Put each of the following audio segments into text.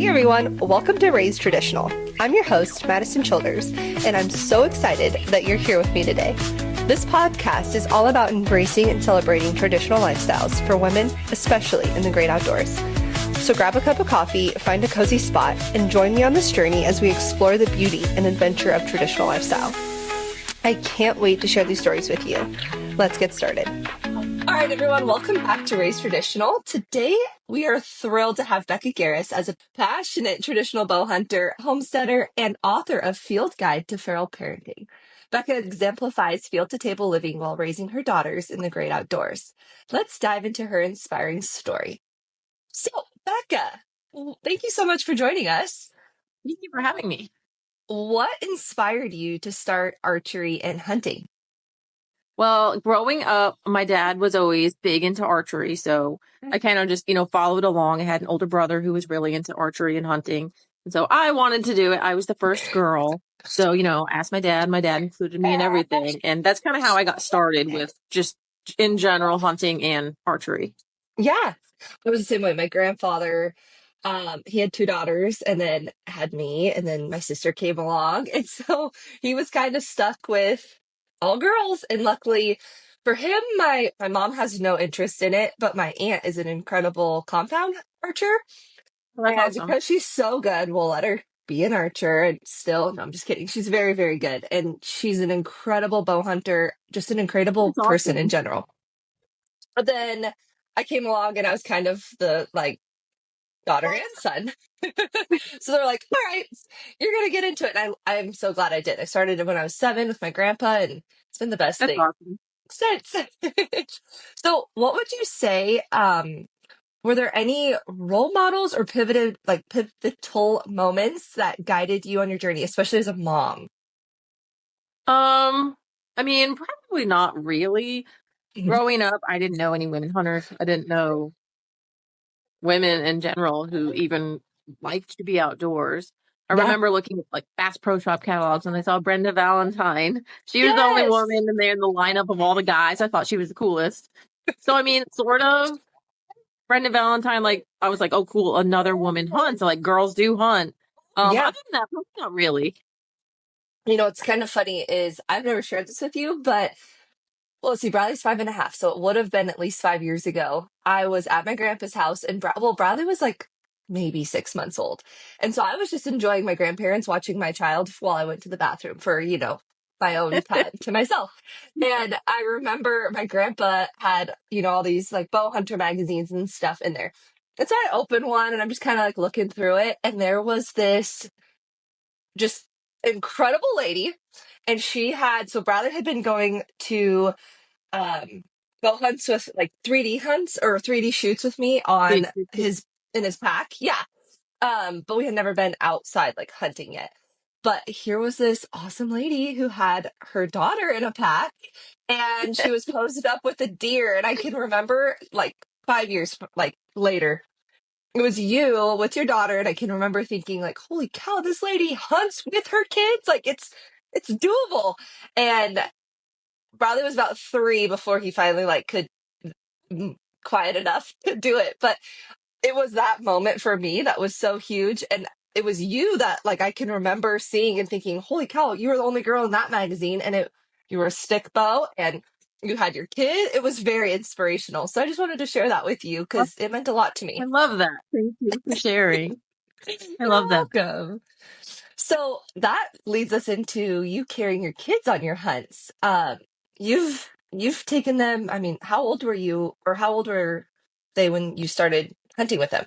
Hey everyone, welcome to Raised Traditional. I'm your host, Madison Childers, and I'm so excited that you're here with me today. This podcast is all about embracing and celebrating traditional lifestyles for women, especially in the great outdoors. So grab a cup of coffee, find a cozy spot, and join me on this journey as we explore the beauty and adventure of traditional lifestyle. I can't wait to share these stories with you. Let's get started. All right, everyone, welcome back to Raised Traditional. Today, we are thrilled to have Beka Garris as a passionate traditional bow hunter, homesteader, and author of Field Guide to Feral Parenting. Beka exemplifies field-to-table living while raising her daughters in the great outdoors. Let's dive into her inspiring story. So, Beka, thank you so much for joining us. Thank you for having me. What inspired you to start archery and hunting? Well, growing up, my dad was always big into archery, so I kind of just, followed along. I had an older brother who was really into archery and hunting, and so I wanted to do it. I was the first girl, so, asked my dad. My dad included me in everything, and that's kind of how I got started with just in general hunting and archery. Yeah, I was the same way. My grandfather, he had two daughters and then had me, and then my sister came along. And so he was kind of stuck with all girls. And luckily for him, my mom has no interest in it, but my aunt is an incredible compound archer. Well, that's And awesome. because she's so good, we'll let her be an archer. And still, no, I'm just kidding. She's very, very good. And she's an incredible bow hunter, just an incredible That's person in awesome. general. But then I came along and I was kind of the daughter and son. So they're like, all right, you're going to get into it. And I'm so glad I did. I started it when I was 7 with my grandpa, and it's been the best That's thing awesome. since. So what would you say, were there any role models or pivotal moments that guided you on your journey, especially as a mom? I mean, probably not really. Growing up, I didn't know any women hunters. I didn't know women in general who even liked to be outdoors. I Yeah. remember looking at like Bass Pro Shop catalogs and I saw Brenda Valentine. She was the only Yes. woman in there in the lineup of all the guys. I thought she was the coolest. So I mean, sort of Brenda Valentine, like I was like, oh cool, another woman hunts. So, like girls do hunt. Yeah. Other than that, not really. You know, what's kind of funny is I've never shared this with you, but well, let's see, Bradley's 5.5, so it would have been at least 5 years ago. I was at my grandpa's house, and Bradley was like maybe 6 months old. And so I was just enjoying my grandparents watching my child while I went to the bathroom for, my own time to myself. And I remember my grandpa had, all these like bow hunter magazines and stuff in there. And so I opened one and I'm just kind of like looking through it. And there was this just incredible lady. And so Bradley had been going to um bow hunts with like 3D hunts or 3D shoots with me on his in his pack. Yeah. But we had never been outside like hunting yet. But here was this awesome lady who had her daughter in a pack, and she was posed up with a deer. And I can remember like 5 years like later, it was you with your daughter, and I can remember thinking like, holy cow, this lady hunts with her kids. Like it's doable. And Bradley was about 3 before he finally like could quiet enough to do it. But it was that moment for me that was so huge. And it was you that like I can remember seeing and thinking, holy cow, you were the only girl in that magazine. And you were a stick bow and you had your kid. It was very inspirational. So I just wanted to share that with you because it meant a lot to I me. love that. Thank you for sharing. I You're love that. welcome. So that leads us into you carrying your kids on your hunts. You've taken them. I mean, how old were you, or how old were they when you started hunting with them?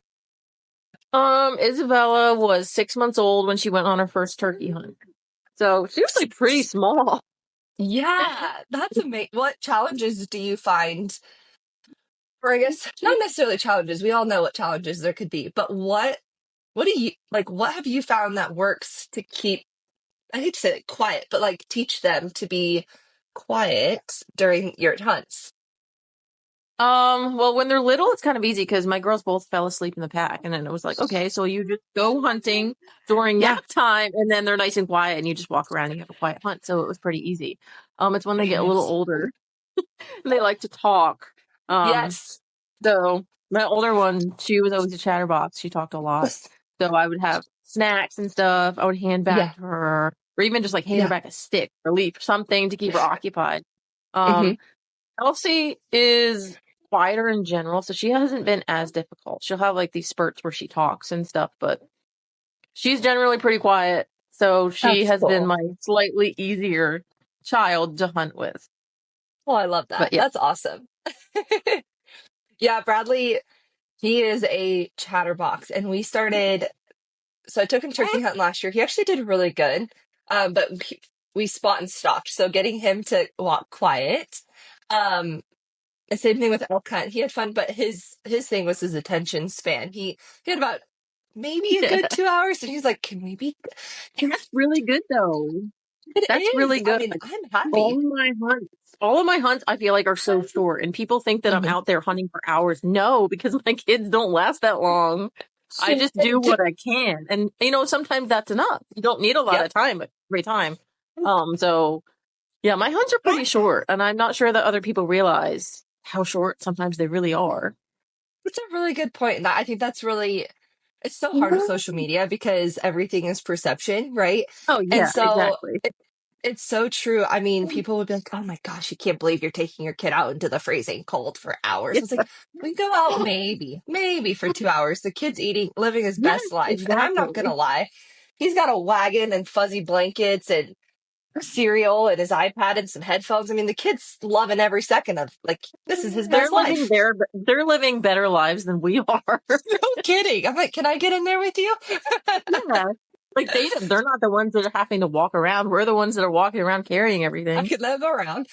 Isabella was 6 months old when she went on her first turkey hunt. So she was like pretty small. Yeah, that's amazing. What challenges do you find? Or I guess not necessarily challenges. We all know what challenges there could be, but what do you like? What have you found that works to keep? I hate to say it quiet, but like teach them to be quiet during your hunts. Well, when they're little, it's kind of easy because my girls both fell asleep in the pack, and then it was like, okay, so you just go hunting during Yeah, nap time, and then they're nice and quiet, and you just walk around and you have a quiet hunt. So it was pretty easy. It's when they very get a little nice. older and they like to talk. Um, Yes. so my older one, she was always a chatterbox. She talked a lot. So I would have snacks and stuff. I would hand back Yeah. to her, or even just like hand her Yeah. back a stick or leaf or something to keep her occupied. Hmm. Um, Elsie is quieter in general, so she hasn't been as difficult. She'll have like these spurts where she talks and stuff, but she's generally pretty quiet. So she That's has been cool. my slightly easier child to hunt with. Oh, I love that. But yeah. That's awesome. Yeah, Bradley, he is a chatterbox. And we started, so I took him turkey hunting last year. He actually did really good. But we spot and stopped. So getting him to walk quiet. Um, the same thing with elk hunt. He had fun, but his thing was his attention span. He had about maybe a good 2 hours, and he's like, "Can we be?" That's really good though. It That's is. really I good. mean, Like I'm happy. all of my hunts, I feel like are so short, and people think that I'm Mhm. out there hunting for hours. No, because my kids don't last that long. I just do And what I can, and sometimes that's enough. You don't need a lot yep, of time every time. So yeah, my hunts are pretty short, and I'm not sure that other people realize how short sometimes they really are. it's a really good point. I think that's really it's so hard with social media because everything is perception, right? Oh And yeah, so exactly. it's so true. I mean, people would be like, "Oh my gosh, you can't believe you're taking your kid out into the freezing cold for hours." Yeah, It's like we go out maybe for 2 hours. The kid's eating, living his yes, best life, and I'm not gonna exactly. lie. He's got a wagon and fuzzy blankets and cereal and his iPad and some headphones. I mean, the kid's loving every second of like this is his best life. They're living better lives than we are. No kidding. I'm like, can I get in there with you? Yeah. Like they're not the ones that are having to walk around. We're the ones that are walking around carrying I everything. could let him around.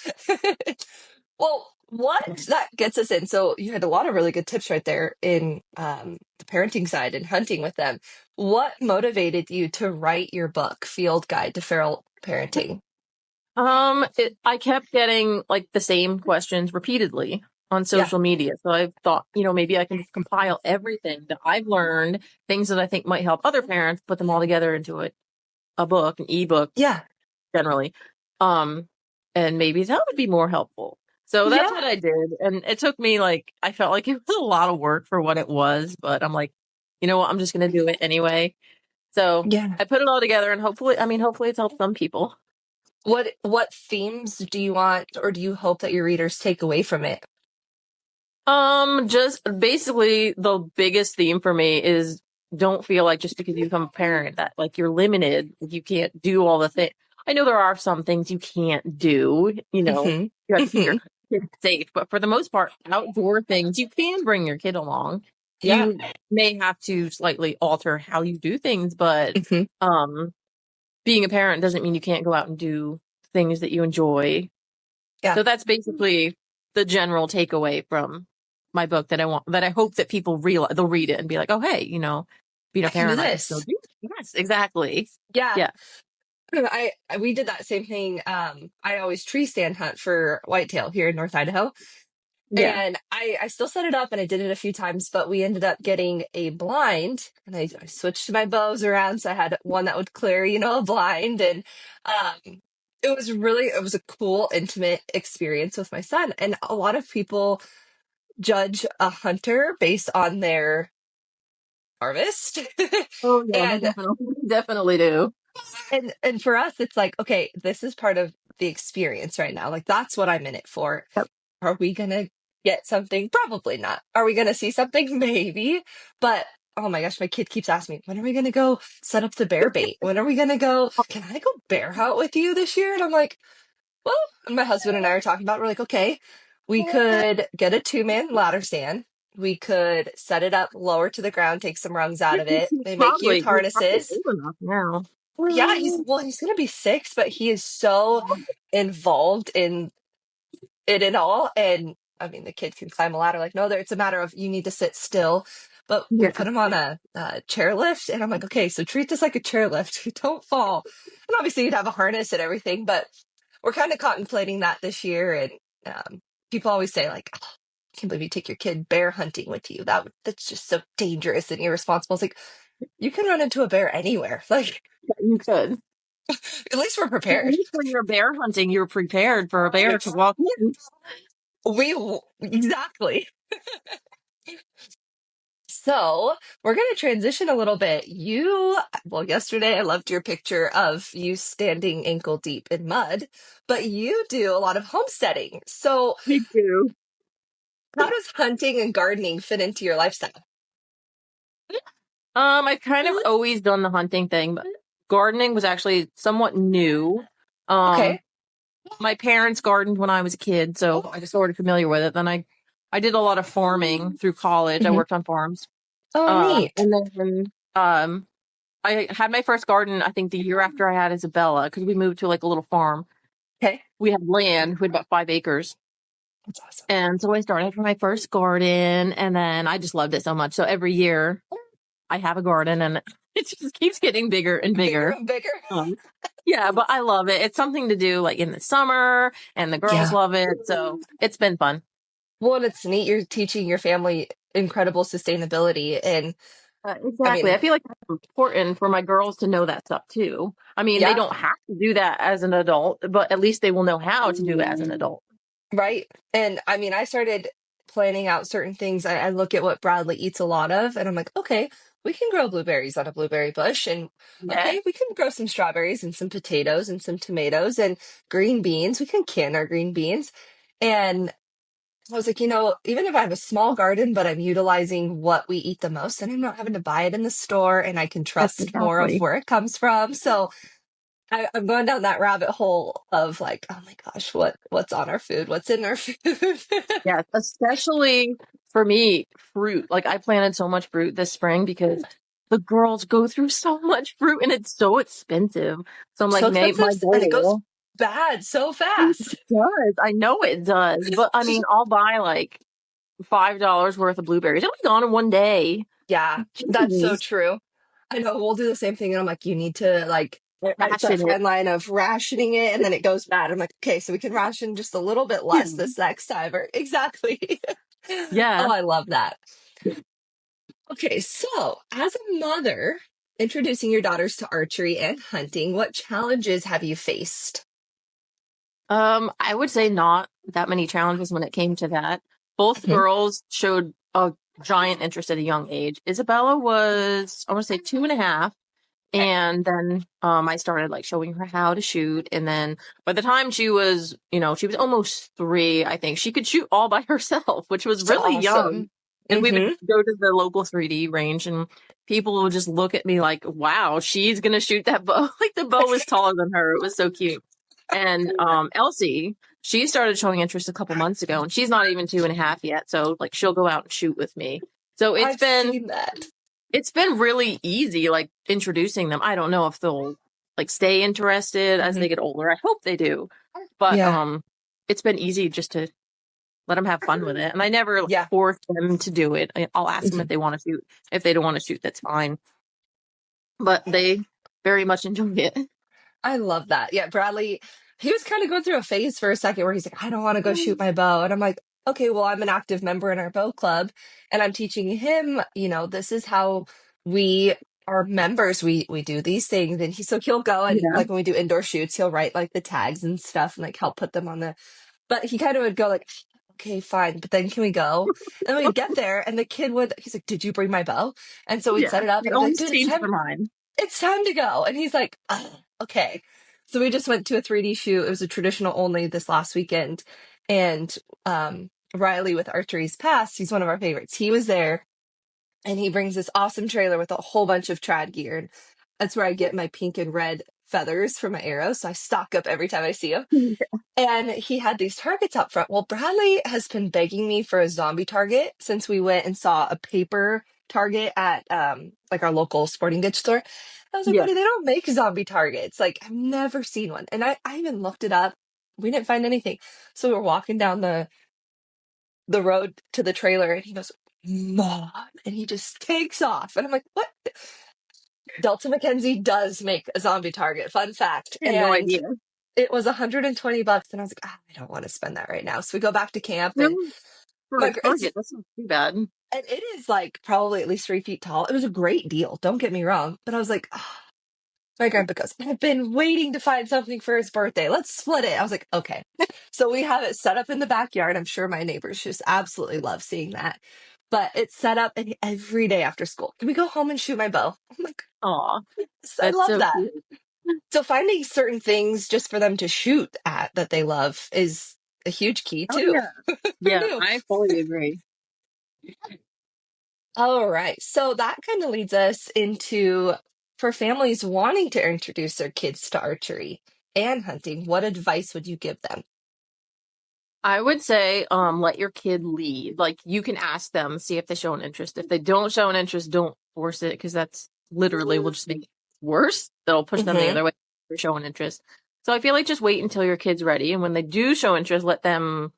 Well, what that gets us in. So you had a lot of really good tips right there in the parenting side and hunting with them. What motivated you to write your book, Field Guide to Feral Parenting? I kept getting like the same questions repeatedly on Yeah, social media. So I thought, maybe I can just compile everything that I've learned, things that I think might help other parents, put them all together into a book, an ebook yeah, generally. Um, and maybe that would be more helpful. So that's what yeah, I did. And it took me I felt like it was a lot of work for what it was, but I'm like, you know what? I'm just going to do it anyway. So yeah. I put it all together and hopefully it's helped some people. What themes do you want or do you hope that your readers take away from it? Just basically the biggest theme for me is don't feel like just because you become a parent that like you're limited, you can't do all the things. I know there are some things you can't do, Hmm. you have to keep Hmm. your kid safe, but for the most part, outdoor things, you can bring your kid along. Yeah. You may have to slightly alter how you do things, but Hmm. um, being a parent doesn't mean you can't go out and do things that you enjoy. Yeah. So that's basically the general takeaway from my book that I hope that people realize they'll read it and be like, oh, hey, being a I can do parent, I can still this. do it. Yes, exactly. Yeah. Yeah. We did that same thing. I always tree stand hunt for whitetail here in North Idaho. Yeah. And I still set it up and I did it a few times, but we ended up getting a blind and I switched my bows around. So I had one that would clear, a blind. And it was a cool, intimate experience with my son. And a lot of people judge a hunter based on their harvest. Oh, yeah, they and definitely do. and for us, it's like, okay, this is part of the experience right now. Like that's what I'm in it for. Yep. Are we gonna get something? Probably not. Are we gonna see something? Maybe. But oh my gosh, my kid keeps asking me, when are we gonna go set up the bear bait? When are we gonna go? Can I go bear hunt with you this year? And I'm like, well, and my husband and I are talking about, we're like, okay, we could get a 2-man ladder stand. We could set it up lower to the ground, take some rungs out of it. They make cute He's probably harnesses. old enough now. Yeah, he's gonna be 6, but he is so involved in it and all. And I mean, the kid can climb a ladder. Like, no, there. It's a matter of you need to sit still. But we Yeah. put him on a chairlift, and I'm like, okay, so treat this like a chairlift. Don't fall. And obviously, you'd have a harness and everything. But we're kind of contemplating that this year. And people always say, like, oh, I can't believe you take your kid bear hunting with you. That's just so dangerous and irresponsible. It's like you can run into a bear anywhere. Like, You could. at least we're At prepared. least when you're bear hunting, you're prepared for a bear to walk in. Exactly. So we're going to transition a little bit. Well, yesterday I loved your picture of you standing ankle deep in mud, but you do a lot of homesteading. So Me too. how does hunting and gardening fit into your lifestyle? I've kind of always done the hunting thing, but gardening was actually somewhat new. Um, Okay. my parents gardened when I was a kid, so I just sort of familiar with it. Then I did a lot of farming through college. I Hmm. worked on farms. Oh, neat. And then I had my first garden, I think the year after I had Isabella, because we moved to like a little farm. Okay. We had land, we had about 5 acres. That's awesome. And so I started for my first garden, and then I just loved it so much. So every year I have a garden, and it just keeps getting bigger and Bigger bigger. and bigger. Um, yeah, but I love it. It's something to do like in the summer, and the girls Yeah. love it. So it's been fun. Well, and it's neat. You're teaching your family incredible sustainability. And I Exactly. mean, I feel like it's important for my girls to know that stuff too. I mean, they yeah, don't have to do that as an adult, but at least they will know how to do it as an adult. right. And I mean, I started planning out certain things. I look at what Bradley eats a lot of, and I'm like, okay, we can grow blueberries on a blueberry bush. And Yeah. okay, we can grow some strawberries and some potatoes and some tomatoes and green beans. We can can our green beans. And I was like, even if I have a small garden, but I'm utilizing what we eat the most, and I'm not having to buy it in the store, and I can trust more of Exactly. where it comes from. So I'm going down that rabbit hole of like, oh my gosh, what's on our food? What's in our food? Yes, especially for me, fruit. Like I planted so much fruit this spring because the girls go through so much fruit and it's so expensive. So I'm like, So expensive, my and it goes goal. bad so It fast. does. I know it does. But I mean, I'll buy like $5 worth of blueberries. It'll be gone in one day. Yeah, that's so Jeez. true. I know we'll do the same thing, and I'm like, you need to like. It's that Ration it. fine line of rationing it, and then it goes bad. I'm like, okay, so we can ration just a little bit Yeah. less this next time, or exactly. Yeah. Oh, I love that. Okay, so as a mother, introducing your daughters to archery and hunting, what challenges have you faced? I would say not that many challenges when it came to that. Both Mhm. girls showed a giant interest at a young age. Isabella was, I want to say 2.5. Okay. And then I started like showing her how to shoot. And then by the time she was almost 3, I think she could shoot all by herself, which was So really young. awesome. And we would Hmm. go to the local 3D range and people would just look at me like, wow, she's gonna shoot that bow. Like the bow was taller than her. It was so cute. And Elsie, she started showing interest a couple months ago, and she's not even 2.5 yet. So like she'll go out and shoot with me. So I've seen that. it's been really easy, like introducing them. I don't know if they'll like stay interested as Hmm. they get older. I hope they do. But Yeah. it's been easy just to let them have fun with it. And I never like, Yeah. force them to do it. I'll ask them if Mhm. they want to shoot. If they don't want to shoot, that's fine. But they very much enjoy it. I love that. Yeah, Bradley, he was kind of going through a phase for a second where he's like, I don't want to go shoot my bow. And I'm like, okay, well, I'm an active member in our bow club, and I'm teaching him, this is how we are members. We do these things. And he'll go, and Yeah. like when we do indoor shoots, he'll write like the tags and stuff and like help put them on but he kind of would go like, okay, fine, but then can we go? And then we'd get there, and he's like, did you bring my bow? And so we'd Yeah. set it up, They and I'd be like, always dude, change their mind. it's time to go. And he's like, oh, okay. So we just went to a 3D shoot. It was a traditional only this last weekend. And Riley with Archery's Past, he's one of our favorites. He was there, and he brings this awesome trailer with a whole bunch of trad gear. And that's where I get my pink and red feathers for my arrows. So I stock up every time I see him. And he had these targets out front. Well, Bradley has been begging me for a zombie target since we went and saw a paper target at like our local sporting goods store. I was like, Yeah. buddy, they don't make zombie targets. Like, I've never seen one. And I even looked it up. We didn't find anything. So we're walking down the road to the trailer, and he goes, Mom, and he just takes off. And I'm like, what? Delta McKenzie does make a zombie target. Fun fact. I had no And idea. it was $120, and I was like, I don't want to spend that right now. So we go back to camp, and Really? For a it's target, that's not too bad. and it is like probably at least 3 feet tall. It was a great deal. Don't get me wrong, but I was like, "Ah." My grandpa goes, I've been waiting to find something for his birthday. Let's split it. I was like, okay. So we have it set up in the backyard. I'm sure my neighbors just absolutely love seeing that. but it's set up and every day after school. Can we go home and shoot my bow? I'm like, Aw, yes, I that's love so that. cute. So finding certain things just for them to shoot at that they love is a huge key Oh too. yeah. Who Yeah, knew? I fully agree. All right. So that kind of leads us into for families wanting to introduce their kids to archery and hunting, what advice would you give them? I would say, let your kid lead. Like you can ask them, see if they show an interest. If they don't show an interest, don't force it because that's literally will just make it worse. That'll push them the Mm-hmm. other way for showing interest. So I feel like just wait until your kid's ready, and when they do show interest, let them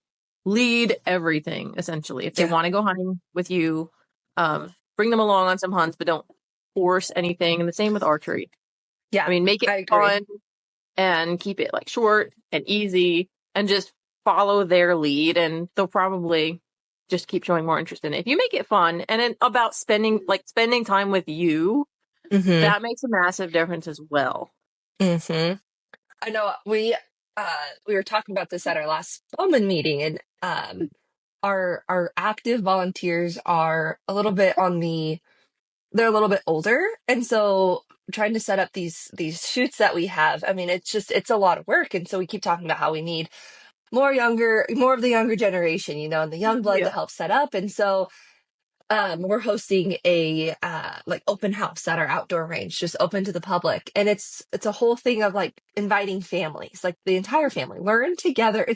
lead everything. Essentially, if they Yeah. want to go hunting with you, bring them along on some hunts, but don't force anything. And the same with archery. I Yeah, mean, make it I agree. fun and keep it like short and easy and just follow their lead and they'll probably just keep showing more interest in it. If you make it fun and then about spending time with you, Mm-hmm. that makes a massive difference as well. Mm-hmm. I know we were talking about this at our last Bowman meeting, and our active volunteers are a little bit on the they're a little bit older, and so trying to set up these shoots that we have, I mean, it's a lot of work, and so we keep talking about how we need more of the younger generation, and the young blood to Yeah. help set up. And so we're hosting a like open house at our outdoor range, just open to the public, and it's a whole thing of like inviting families, like the entire family learn together.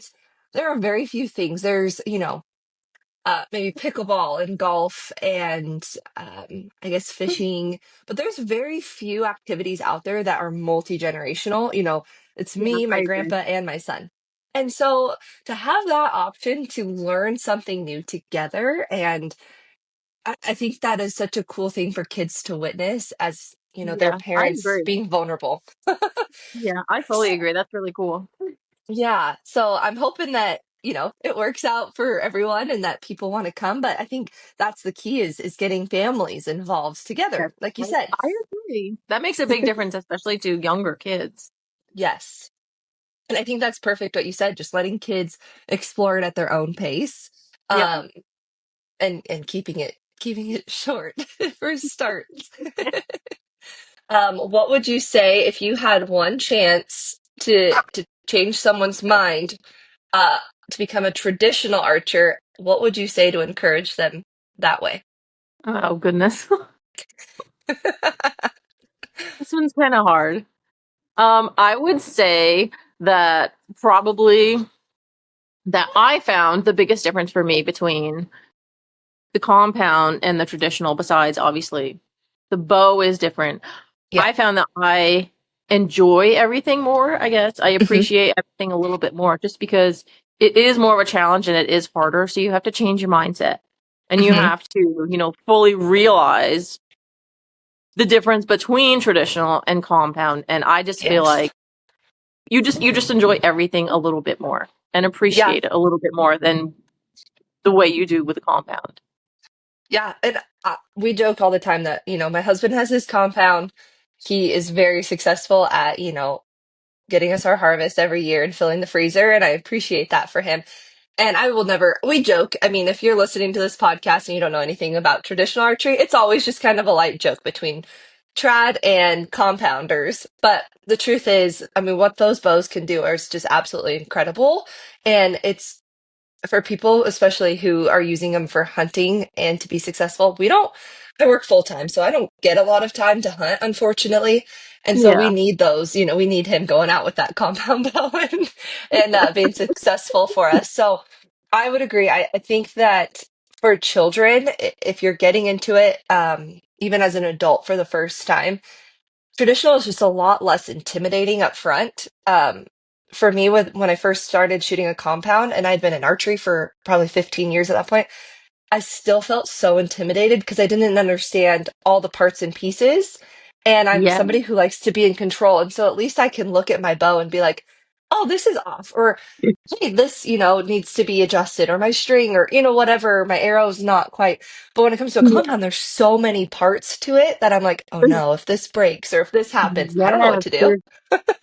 There are very few things. There's maybe pickleball and golf and I guess fishing, but there's very few activities out there that are multi-generational. It's Yeah, me, I my agree. grandpa, and my son. And so to have that option to learn something new together, and I think that is such a cool thing for kids to witness as, their Yeah, I parents agree. being vulnerable. Yeah, I fully agree. That's really cool. Yeah. So I'm hoping that, it works out for everyone and that people want to come. But I think that's the key is getting families involved Yeah, together, like you said. I agree. That makes a big difference, especially to younger kids. Yes. And I think that's perfect what you said, just letting kids explore it at their own pace. Yeah. Um, and keeping it short for starts. What would you say if you had one chance to change someone's mind uh, to become a traditional archer? What would you say to encourage them that way? Oh, goodness. This one's kind of hard. I would say that probably that I found the biggest difference for me between the compound and the traditional, besides obviously the bow is different. Yeah. I found that I enjoy everything more, I guess. I Hmm. appreciate everything a little bit more just because it is more of a challenge and it is harder. So you have to change your mindset and you Hmm. have to, fully realize the difference between traditional and compound. And I just feel Yes. like you just enjoy everything a little bit more and Yeah. appreciate it a little bit more than the way you do with the compound. Yeah. And we joke all the time that, my husband has his compound. He is very successful at, getting us our harvest every year and filling the freezer. And I appreciate that for him. And I will never, we joke. I mean, if you're listening to this podcast and you don't know anything about traditional archery, it's always just kind of a light joke between trad and compounders. But the truth is, I mean, what those bows can do is just absolutely incredible. And it's for people, especially who are using them for hunting and to be successful. I work full time, so I don't get a lot of time to hunt, unfortunately. And so we Yeah. need those, we need him going out with that compound bow and being successful for us. So I would agree. I think that for children, if you're getting into it, even as an adult for the first time, traditional is just a lot less intimidating up front. For me, when I first started shooting a compound, and I'd been in archery for probably 15 years at that point, I still felt so intimidated because I didn't understand all the parts and pieces. And I'm Yeah. somebody who likes to be in control. And so at least I can look at my bow and be like, oh, this is off. Or, hey, this, needs to be adjusted. Or my string, or, whatever, my arrow's not quite. But when it comes to a Yeah. compound, there's so many parts to it that I'm like, oh no, if this breaks or if this happens, I don't know what Yes. to do.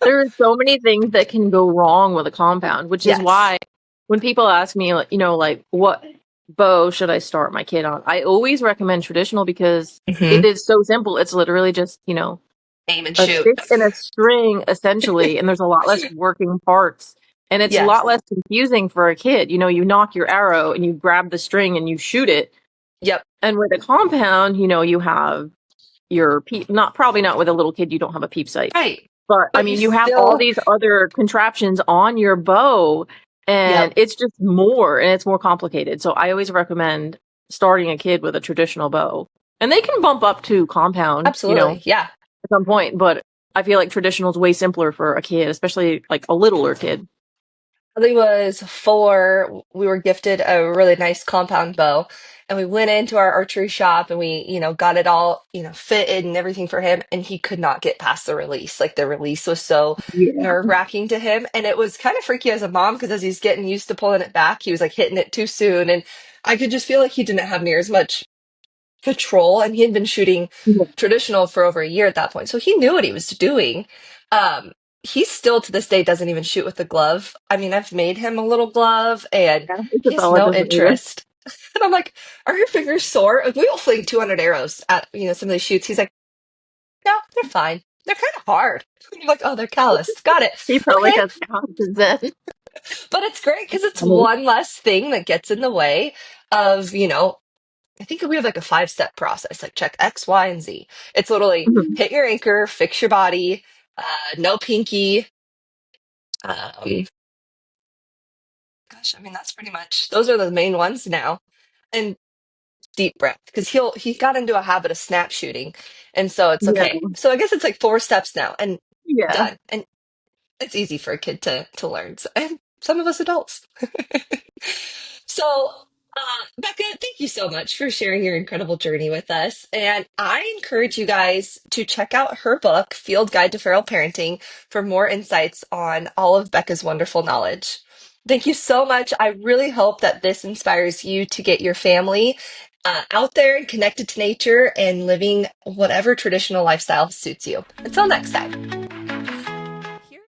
There are so many things that can go wrong with a compound, which is Yes. why when people ask me, like, what bow should I start my kid on? I always recommend traditional because Hmm. it is so simple. It's literally just, Aim and a shoot. stick and a string essentially, and there's a lot less working parts. And it's a lot Yes. less confusing for a kid. You knock your arrow and you grab the string and you shoot it. Yep. And with a compound, you have your peep, not probably not with a little kid, you don't have a peep sight. Right. But I But you mean, you have all still, these other contraptions on your bow, and yep. it's just more and it's more complicated. So I always recommend starting a kid with a traditional bow. And they can bump up to compound, Absolutely. Yeah. at some point, but I feel like traditional is way simpler for a kid, especially like a littler kid. Probably was 4. We were gifted a really nice compound bow, and we went into our archery shop and we, got it all, fitted and everything for him, and he could not get past the release. Like the release was so Yeah. nerve-wracking to him, and it was kind of freaky as a mom because as he's getting used to pulling it back, he was like hitting it too soon, and I could just feel like he didn't have near as much patrol, and he had been shooting Yeah. traditional for over a year at that point, so he knew what he was doing. um he still to this day doesn't even shoot with the glove. I mean, I've made him a little glove and he has Isabella no doesn't either. interest. And I'm like, are your fingers sore? Like, we will fling 200 arrows at some of these shoots. He's like, no, they're fine, they're kind of hard. I'm like, oh, they're calloused, got it. He probably Okay. has challenges then. But it's great because it's Funny. one less thing that gets in the way of, I think we have like a 5-step process, like check X, Y, and Z. It's literally Mhm. hit your anchor, fix your body, no pinky. Um, Gosh, I mean, that's pretty much, those are the main ones now. And deep breath, because he got into a habit of snap shooting. And so it's Yeah. okay. So I guess it's like 4 steps now and Yeah. done. And it's easy for a kid to learn. So, and some of us adults. So, Becca, thank you so much for sharing your incredible journey with us. And I encourage you guys to check out her book, Field Guide to Feral Parenting, for more insights on all of Becca's wonderful knowledge. Thank you so much. I really hope that this inspires you to get your family out there and connected to nature and living whatever traditional lifestyle suits you. Until next time.